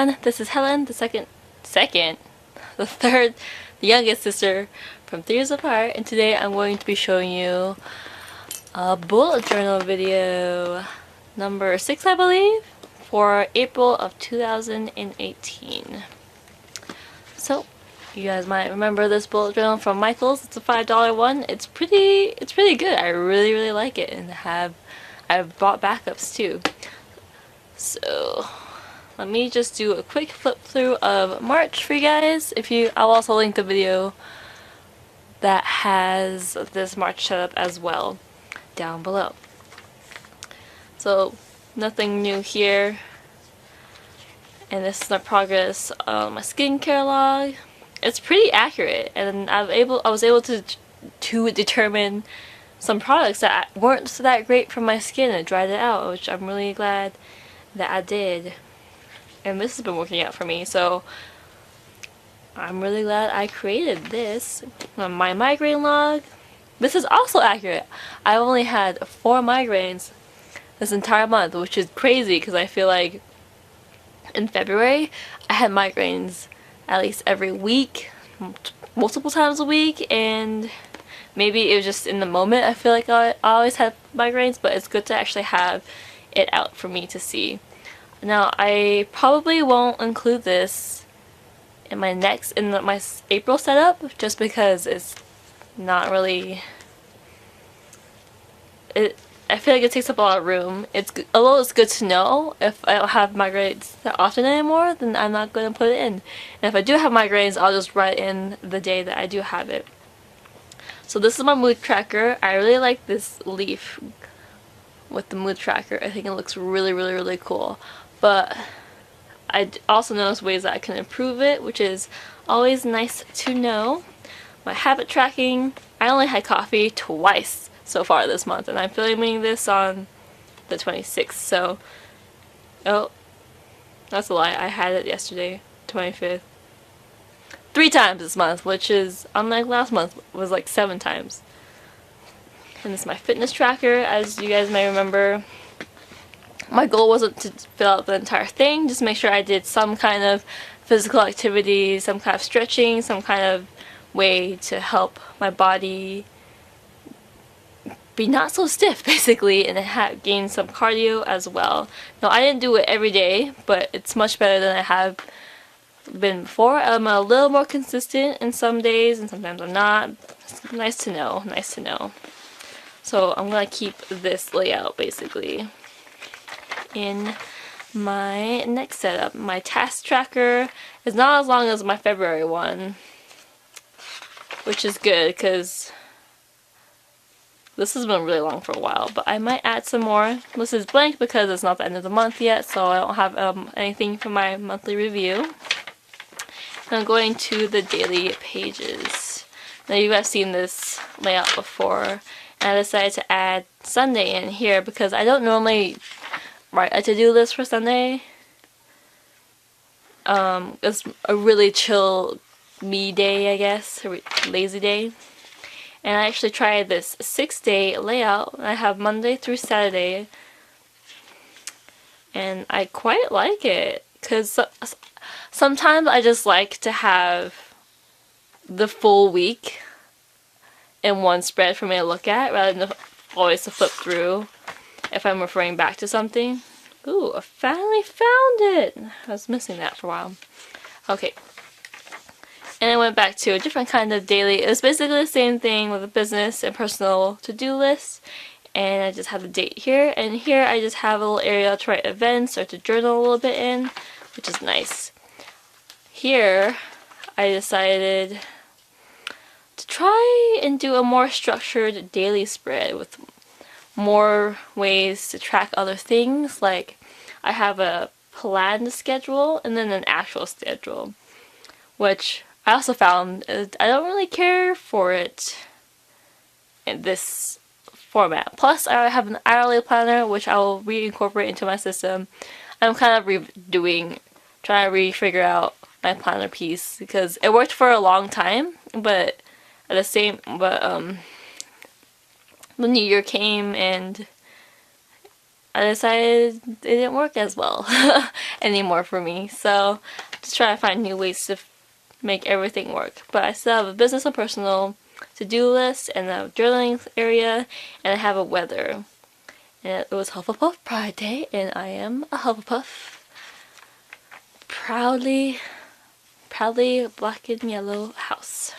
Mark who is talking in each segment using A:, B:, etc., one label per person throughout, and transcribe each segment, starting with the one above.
A: everyone, this is Helen, the third, the youngest sister from 3 years apart, and today I'm going to be showing you a bullet journal video, number 6 I believe, for April of 2018. So, you guys might remember this bullet journal from Michael's. It's a $5 one. It's pretty good. I really like it, and I've bought backups too. So let me just do a quick flip through of March for you guys. I'll also link the video that has this March setup as well down below. So nothing new here. And this is my progress on my skincare log. It's pretty accurate, and I was able to determine some products that weren't that great for my skin and dried it out, which I'm really glad that I did. And this has been working out for me, so I'm really glad I created this. My migraine log, this is also accurate. I only had 4 migraines this entire month, which is crazy because I feel like in February I had migraines at least every week, multiple times a week, and maybe it was just in the moment. I feel like I always had migraines, but it's good to actually have it out for me to see. Now, I probably won't include this in my my April setup, just because it's not really. I feel like it takes up a lot of room. Although it's good to know, if I don't have migraines that often anymore, then I'm not going to put it in. And if I do have migraines, I'll just write in the day that I do have it. So this is my mood tracker. I really like this leaf with the mood tracker. I think it looks really cool. But I also notice ways that I can improve it, which is always nice to know. My habit tracking, I only had coffee twice so far this month, and I'm filming this on the 26th, so, oh, that's a lie, I had it yesterday, 25th. 3 times this month, which is, unlike last month, was like 7 times. And this is my fitness tracker. As you guys may remember, my goal wasn't to fill out the entire thing, just make sure I did some kind of physical activity, some kind of stretching, some kind of way to help my body be not so stiff, basically, and it gained some cardio as well. Now, I didn't do it every day, but it's much better than I have been before. I'm a little more consistent in some days, and sometimes I'm not. It's nice to know. So I'm gonna keep this layout basically in my next setup. My task tracker is not as long as my February one, which is good because this has been really long for a while, but I might add some more. This is blank because it's not the end of the month yet, so I don't have anything for my monthly review. And I'm going to the daily pages. Now, you guys seen this layout before, and I decided to add Sunday in here because I don't normally write a to-do list for Sunday. It's a really chill me day, I guess, a lazy day. And I actually tried this 6-day layout. I have Monday through Saturday, and I quite like it because sometimes I just like to have the full week in one spread for me to look at rather than always to flip through if I'm referring back to something. Ooh, I finally found it! I was missing that for a while. Okay. And I went back to a different kind of daily. It was basically the same thing with a business and personal to-do list. And I just have the date here. And here I just have a little area to write events or to journal a little bit in, which is nice. Here, I decided to try and do a more structured daily spread with more ways to track other things. Like, I have a planned schedule and then an actual schedule, which I also found I don't really care for it in this format. Plus, I have an hourly planner, which I will reincorporate into my system. I'm kind of trying to figure out my planner piece because it worked for a long time, but the new year came and I decided it didn't work as well anymore for me. So just trying to find new ways to make everything work. But I still have a business and personal to-do list and a journaling area, and I have a weather. And it was Hufflepuff Pride Day, and I am a Hufflepuff. Proudly black and yellow house.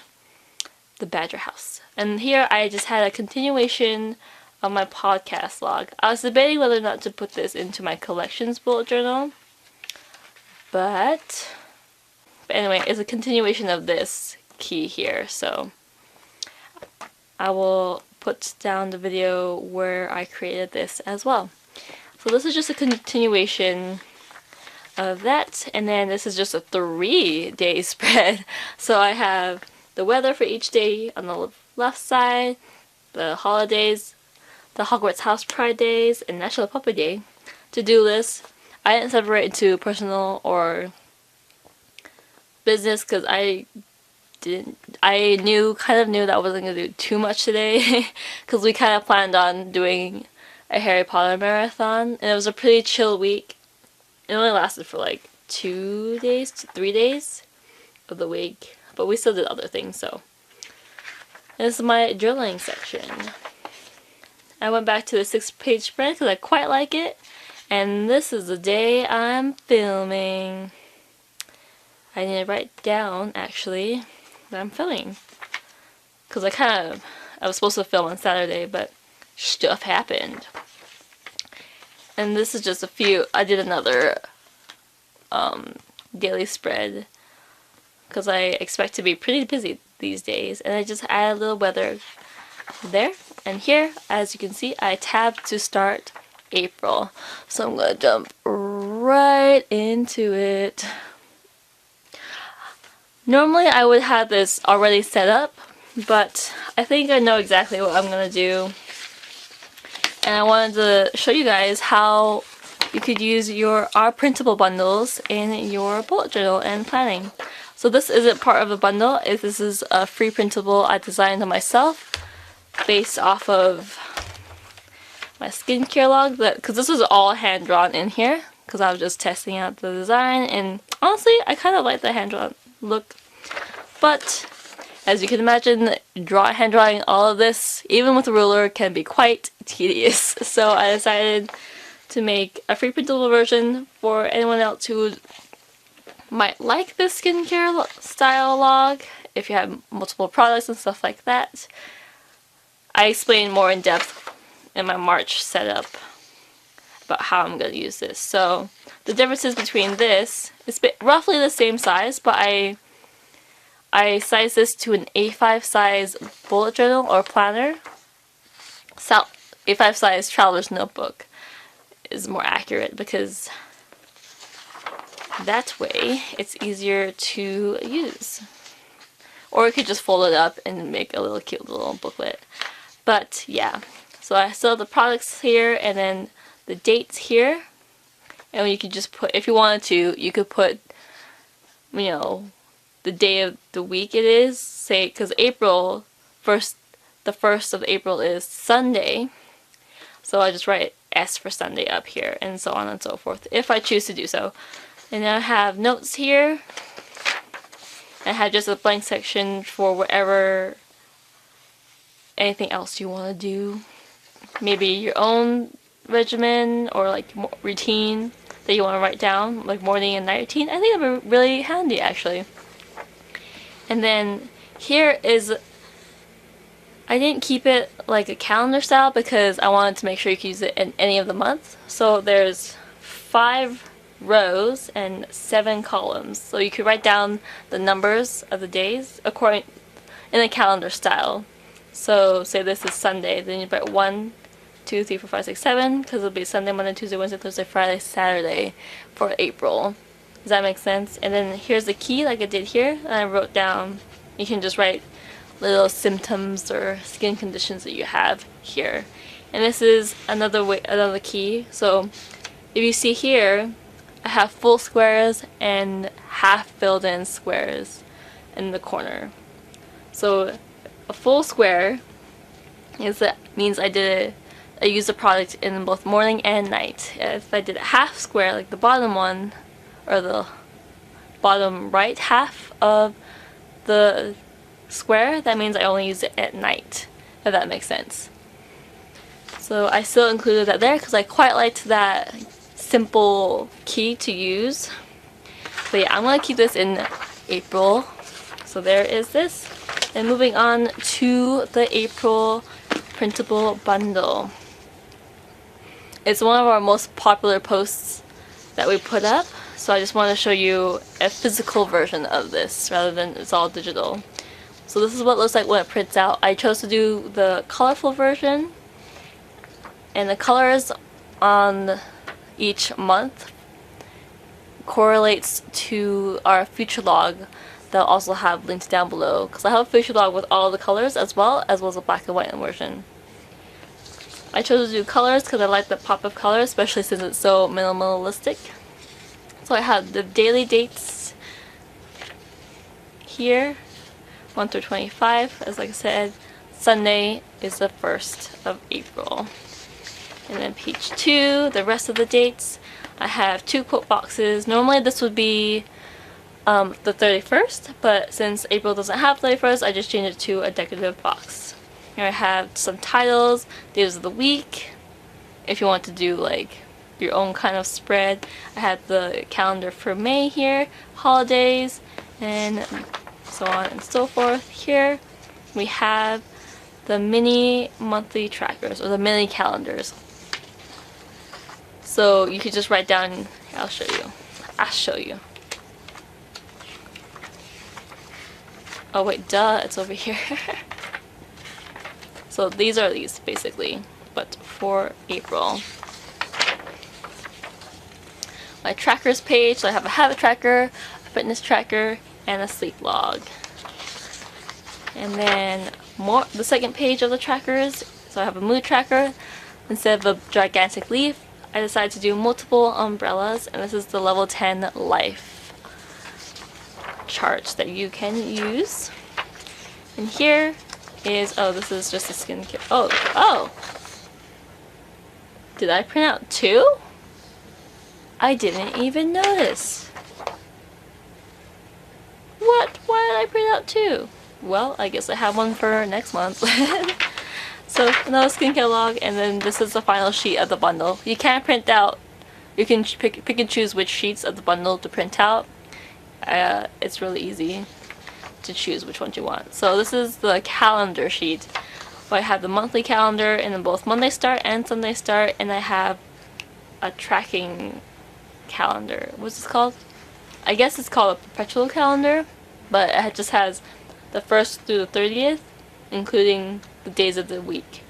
A: The Badger House. And here I just had a continuation of my podcast log. I was debating whether or not to put this into my collections bullet journal. But anyway, it's a continuation of this key here. So I will put down the video where I created this as well. So this is just a continuation of that, and then this is just a 3-day spread. So I have the weather for each day on the left side, the holidays, the Hogwarts House Pride Days, and National Puppy Day. To-do list. I didn't separate into personal or business because I kind of knew that I wasn't going to do too much today because we kind of planned on doing a Harry Potter marathon, and it was a pretty chill week. It only lasted for like 2 days to 3 days of the week, but we still did other things. So this is my journaling section. I went back to the 6-page spread because I quite like it, and this is the day I'm filming. I need to write down actually that I'm filming because I was supposed to film on Saturday, but stuff happened. And this is just a few. I did another daily spread because I expect to be pretty busy these days, and I just added a little weather there. And here, as you can see, I tabbed to start April. So I'm gonna jump right into it. Normally I would have this already set up, but I think I know exactly what I'm gonna do. And I wanted to show you guys how you could use our printable bundles in your bullet journal and planning. So this isn't part of the bundle. This is a free printable I designed myself based off of my skincare log. Because this was all hand drawn in here because I was just testing out the design, and honestly I kind of like the hand drawn look. But as you can imagine, hand drawing all of this, even with a ruler, can be quite tedious. So I decided to make a free printable version for anyone else who might like this skincare style log, if you have multiple products and stuff like that. I explain more in depth in my March setup about how I'm going to use this. So the differences between this, it's roughly the same size, but I size this to an A5 size bullet journal or planner. A5 size traveler's notebook is more accurate because that way it's easier to use. Or you could just fold it up and make a little cute little booklet. But yeah, so I still have the products here and then the dates here. And you could just put, if you wanted to, you could put, you know, the day of the week it is. Say, because the 1st of April is Sunday. So I just write S for Sunday up here and so on and so forth, if I choose to do so. And then I have notes here. I have just a blank section for whatever, anything else you want to do. Maybe your own regimen or like routine that you want to write down, like morning and night routine. I think it'll be really handy actually. And then here is, I didn't keep it like a calendar style because I wanted to make sure you could use it in any of the months. So there's 5 rows and 7 columns. So you could write down the numbers of the days according in a calendar style. So say this is Sunday, then you write 1, 2, 3, 4, 5, 6, 7 because it'll be Sunday, Monday, Tuesday, Wednesday, Thursday, Friday, Saturday for April. Does that make sense? And then here's the key like I did here, and I wrote down, you can just write little symptoms or skin conditions that you have here. And this is another key. So if you see here, I have full squares and half filled in squares in the corner. So a full square means I did I use the product in both morning and night. If I did a half square, like the bottom one, or the bottom right half of the square, that means I only use it at night, if that makes sense. So I still included that there because I quite liked that simple key to use. But yeah, I'm going to keep this in April. So there is this. And moving on to the April printable bundle. It's one of our most popular posts that we put up. So I just want to show you a physical version of this rather than it's all digital. So this is what it looks like when it prints out. I chose to do the colorful version. And the colors on each month correlates to our future log that I'll also have linked down below, because I have a future log with all the colors as well as a black and white version. I chose to do colors because I like the pop of color, especially since it's so minimalistic. So I have the daily dates here, 1 through 25, as like I said. Sunday is the 1st of April. And then page 2, the rest of the dates. I have 2 quote boxes. Normally this would be the 31st, but since April doesn't have 31st, I just changed it to a decorative box. Here I have some titles, days of the week, if you want to do like your own kind of spread. I have the calendar for May here, holidays, and so on and so forth. Here we have the mini monthly trackers, or the mini calendars. So you could just write down, I'll show you. Oh wait, duh, it's over here. So these are these basically, but for April. My trackers page, so I have a habit tracker, a fitness tracker, and a sleep log. And then the second page of the trackers, so I have a mood tracker. Instead of a gigantic leaf, I decided to do multiple umbrellas, and this is the level 10 life charts that you can use. And here is, oh, this is just a skincare. Oh! Did I print out 2? I didn't even notice. What? Why did I print out 2? Well, I guess I have one for next month. So another skincare log, and then this is the final sheet of the bundle. You can't print out, you can pick and choose which sheets of the bundle to print out. It's really easy to choose which one you want. So this is the calendar sheet. I have the monthly calendar in both Monday start and Sunday start, and I have a tracking calendar. What's this called? I guess it's called a perpetual calendar, but it just has the 1st through the 30th, including the days of the week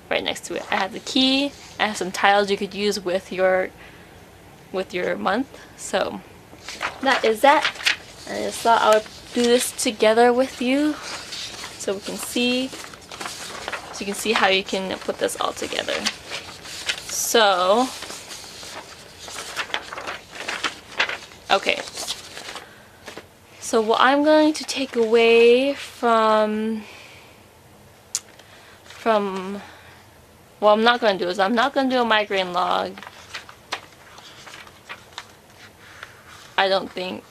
A: right next to it. I have the key, I have some tiles you could use with your month. So that is that. I just thought I would do this together with you so you can see how you can put this all together. So okay. So what I'm going to take away from what I'm not going to do is I'm not going to do a migraine log. I don't think.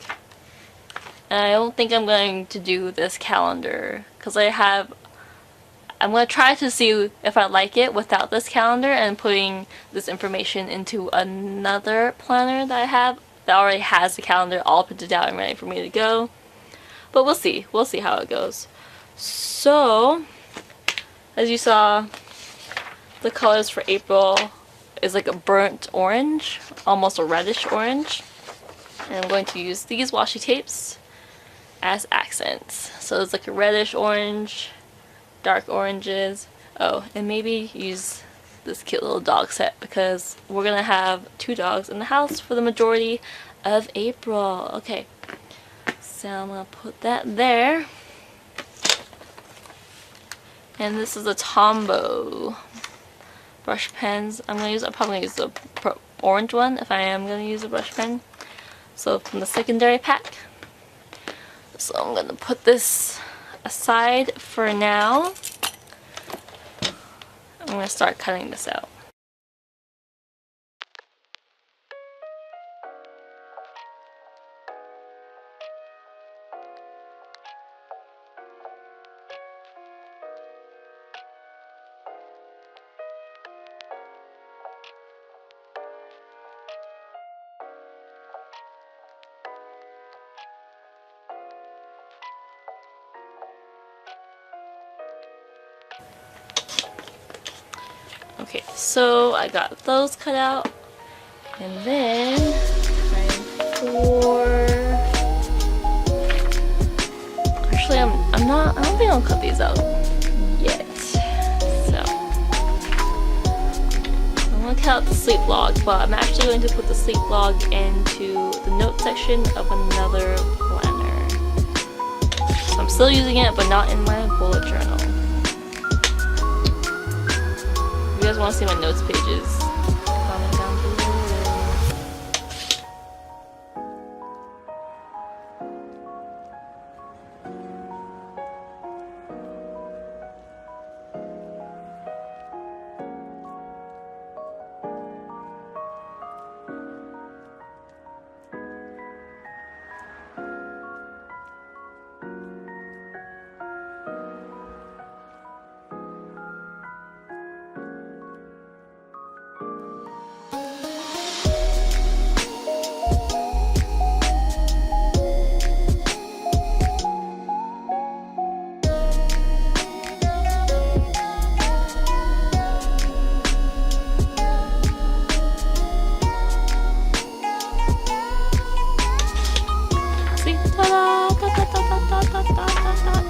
A: And I don't think I'm going to do this calendar because I'm going to try to see if I like it without this calendar and putting this information into another planner that I have that already has the calendar all printed out and ready for me to go. But we'll see. We'll see how it goes. So, as you saw, the colors for April is like a burnt orange, almost a reddish orange. And I'm going to use these washi tapes as accents. So it's like a reddish orange, dark oranges. Oh, and maybe use this cute little dog set because we're gonna have 2 dogs in the house for the majority of April. Okay, so I'm gonna put that there. And this is a Tombow brush pens. I'm probably gonna use the orange one if I am gonna use a brush pen. So from the secondary pack. So I'm gonna put this aside for now. I'm going to start cutting this out. Okay, so I got those cut out, and then time for. Actually, I'm not. I don't think I'll cut these out yet. So I'm gonna cut out the sleep log, but I'm actually going to put the sleep log into the note section of another planner. So I'm still using it, but not in my bullet journal. If you guys want to see my notes pages, comment down below.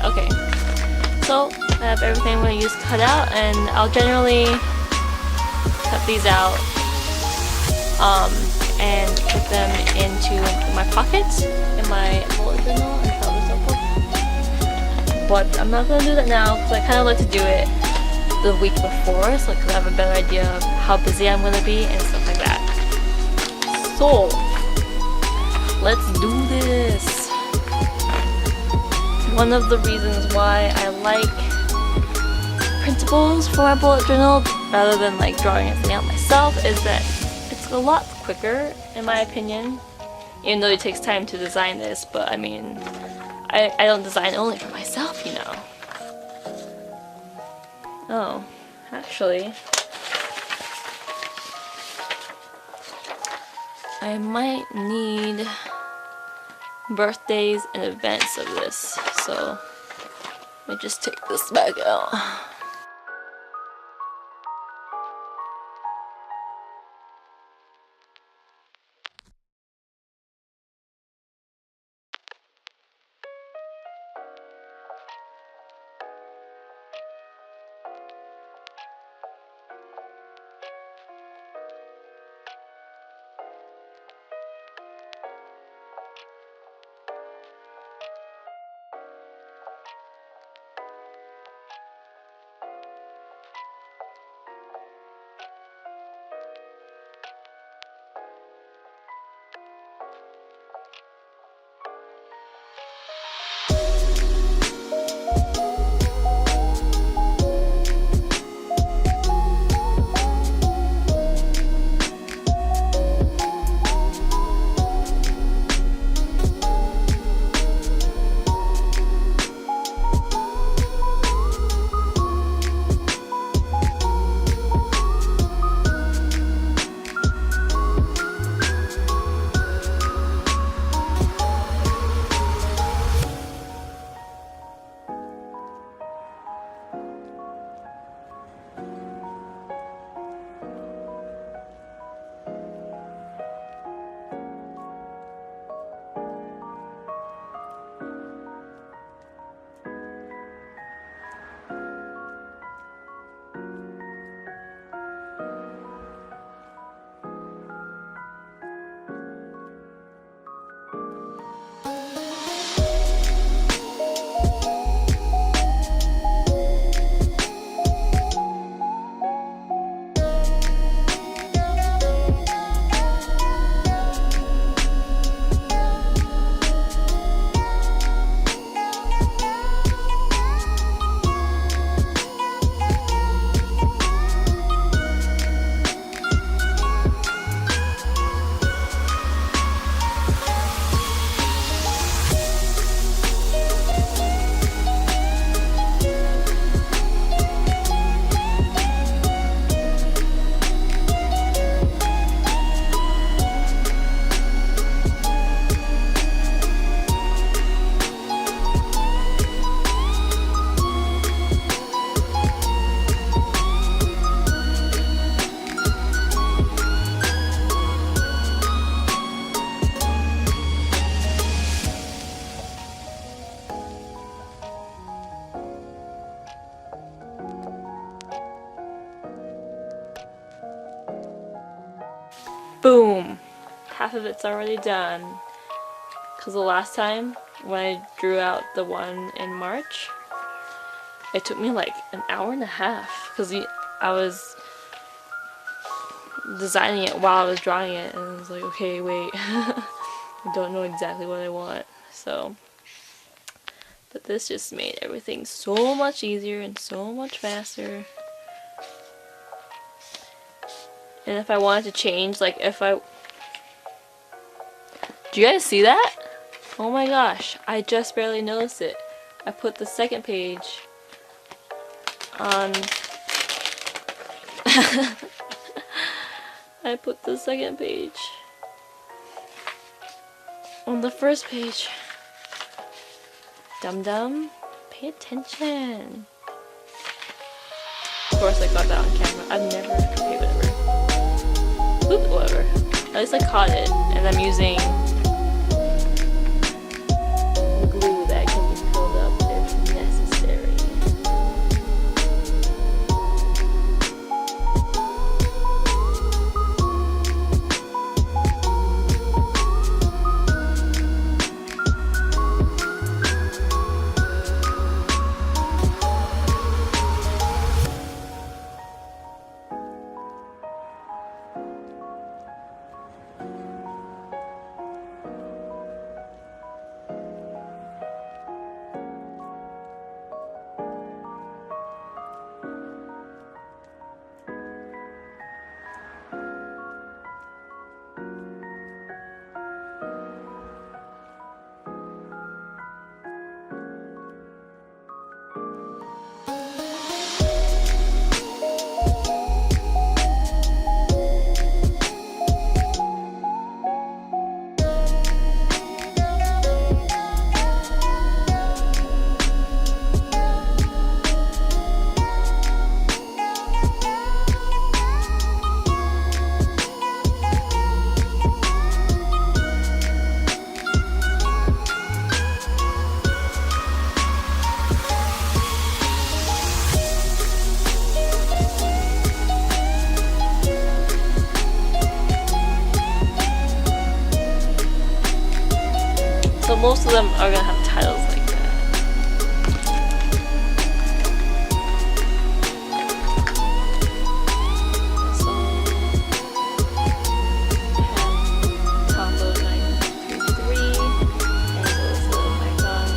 A: Okay, so I have everything I'm going to use cut out, and I'll generally cut these out and put them into my pockets in my bullet journal and travel notebook. But I'm not going to do that now because I kind of like to do it the week before, so I have a better idea of how busy I'm going to be and stuff like that. So let's do this. One of the reasons why I like printables for my bullet journal rather than like drawing everything out myself is that it's a lot quicker, in my opinion, even though it takes time to design this. But I mean, I don't design only for myself, you know. Oh, actually, I might need birthdays and events of this, so let me just take this back out. boom! Half of it's already done. Because the last time when I drew out the one in March, it took me like an hour and a half because I was designing it while I was drawing it, and I was like, okay, wait, I don't know exactly what I want. So, but this just made everything so much easier and so much faster. And if I wanted to change, like if I... Do you guys see that? Oh my gosh, I just barely noticed it. I put the second page on... I put the second page on the first page. Dum dum, pay attention. Of course I got that on camera. I've never... Okay, whatever. Oop, whatever. At least I caught it, and I'm using glue that can be filled up if necessary. So most of them are gonna have titles like that. So combo 933 and also icon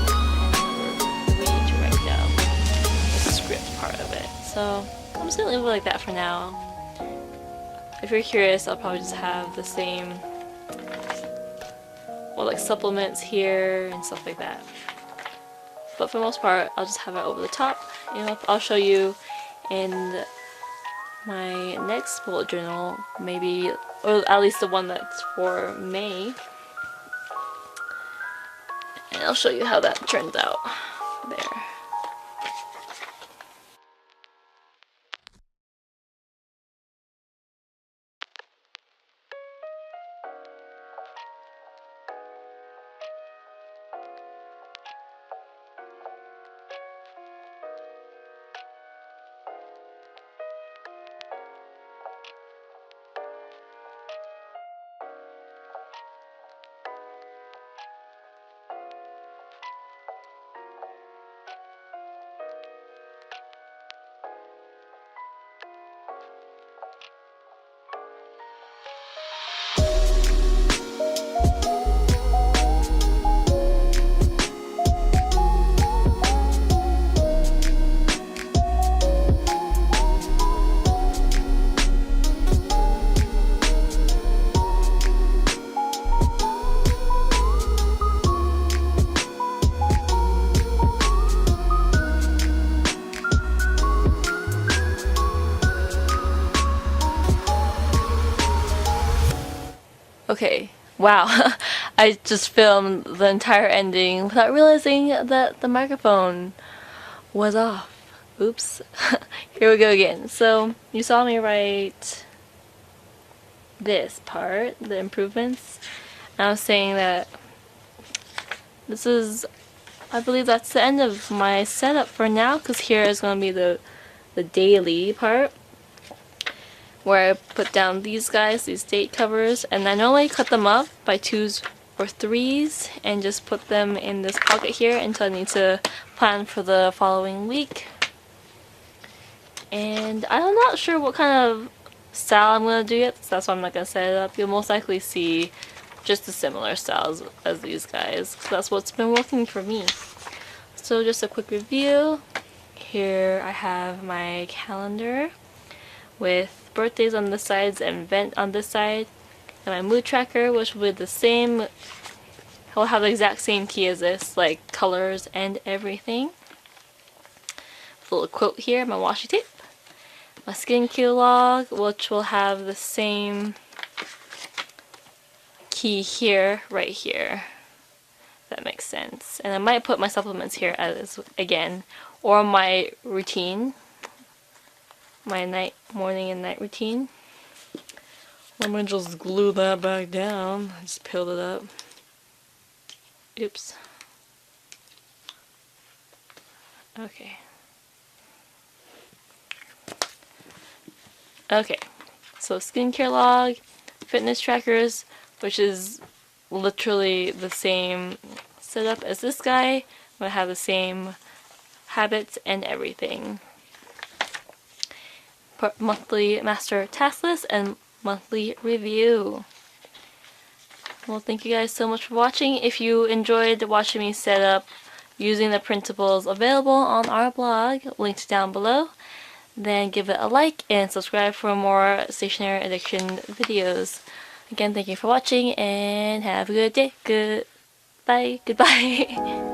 A: and we need to write down the script part of it. So I'm just gonna leave it like that for now. If you're curious, I'll probably just have the same, well, like supplements here and stuff like that. But for the most part, I'll just have it over the top. I'll show you in my next bullet journal, maybe, or at least the one that's for May. And I'll show you how that turns out there. Okay, wow, I just filmed the entire ending without realizing that the microphone was off. Oops. Here we go again. So, you saw me write this part, the improvements, and I was saying that this is, I believe that's the end of my setup for now, because here is going to be the daily part. where I put down these guys, these date covers, and I normally cut them up by 2s or 3s and just put them in this pocket here until I need to plan for the following week. And I'm not sure what kind of style I'm going to do yet, so that's why I'm not going to set it up. You'll most likely see just the similar styles as these guys, because that's what's been working for me. So just a quick review. Here I have my calendar with birthdays on the sides and event on this side. And my mood tracker, which will be the same, will have the exact same key as this, like colors and everything. A little quote here, my washi tape. My skincare log, which will have the same key here, right here. If that makes sense. And I might put my supplements here as again, or my routine, my morning and night routine. I'm gonna just glue that back down. I just peeled it up. Oops. Okay. Okay, so skincare log, fitness trackers, which is literally the same setup as this guy. I'm gonna have the same habits and everything. Monthly master task list and monthly review. Well, thank you guys so much for watching. If you enjoyed watching me set up using the printables available on our blog, linked down below, then give it a like and subscribe for more stationery addiction videos. Again, thank you for watching and have a good day. Goodbye.